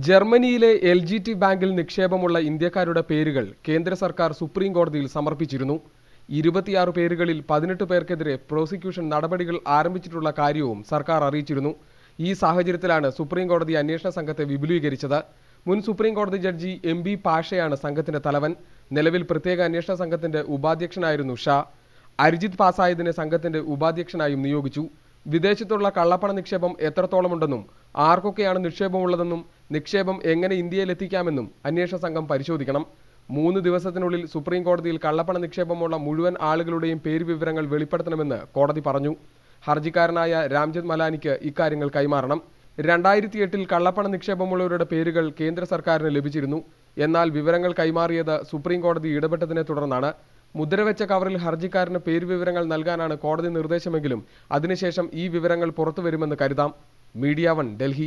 ജർമ്മനിയിലെ LGT ബാങ്കിൽ നിക്ഷേപമുള്ള ഇന്ത്യക്കാരുടെ പേരുകൾ കേന്ദ്ര സർക്കാർ സുപ്രീം കോടതിയിൽ സമർപ്പിച്ചിരുന്നു. 26 പേരുകളിൽ 18 പേർക്കെതിരെ പ്രോസിക്യൂഷൻ നടപടികൾ ആരംഭിച്ചിട്ടുള്ള കാര്യവും സർക്കാർ അറിയിച്ചിരുന്നു. ഈ സാഹചര്യത്തിലാണ് സുപ്രീം കോടതി അന്വേഷണ സംഘത്തെ വിപുലീകരിച്ചത്. മുൻ സുപ്രീം കോടതി ജഡ്ജി MB പാഷയാണ് സംഘത്തിന്റെ തലവൻ. നിലവിൽ പ്രത്യേക അന്വേഷണ സംഘത്തിന്റെ ഉപാധ്യക്ഷനായിരുന്നു ഷാ. അരിജിത് പാസായതിനെ സംഘത്തിന്റെ ഉപാധ്യക്ഷനായും നിയോഗിച്ചു. വിദേശത്തുള്ള കള്ളപ്പണ നിക്ഷേപം എത്രത്തോളമുണ്ടെന്നും ആർക്കൊക്കെയാണ് നിക്ഷേപമുള്ളതെന്നും നിക്ഷേപം എങ്ങനെ ഇന്ത്യയിലെത്തിക്കാമെന്നും അന്വേഷണ സംഘം പരിശോധിക്കണം. 3 ദിവസത്തിനുള്ളിൽ സുപ്രീം കോടതിയിൽ കള്ളപ്പണ നിക്ഷേപമുള്ള മുഴുവൻ ആളുകളുടെയും പേരുവിവരങ്ങൾ വെളിപ്പെടുത്തണമെന്ന് കോടതി പറഞ്ഞു. ഹർജിക്കാരനായ രാംജത്ത് മലാനിക്ക് ഇക്കാര്യങ്ങൾ കൈമാറണം. 2008-ൽ കള്ളപ്പണ നിക്ഷേപമുള്ളവരുടെ പേരുകൾ കേന്ദ്ര സർക്കാരിന് ലഭിച്ചിരുന്നു. എന്നാൽ വിവരങ്ങൾ കൈമാറിയത് സുപ്രീം കോടതി ഇടപെട്ടതിനെ തുടർന്നാണ്. മുദ്രവെച്ച കവറിൽ ഹർജിക്കാരന് പേരുവിവരങ്ങൾ നൽകാനാണ് കോടതി നിർദ്ദേശമെങ്കിലും അതിനുശേഷം ഈ വിവരങ്ങൾ പുറത്തുവരുമെന്ന് കരുതാം. മീഡിയ 1 ഡൽഹി.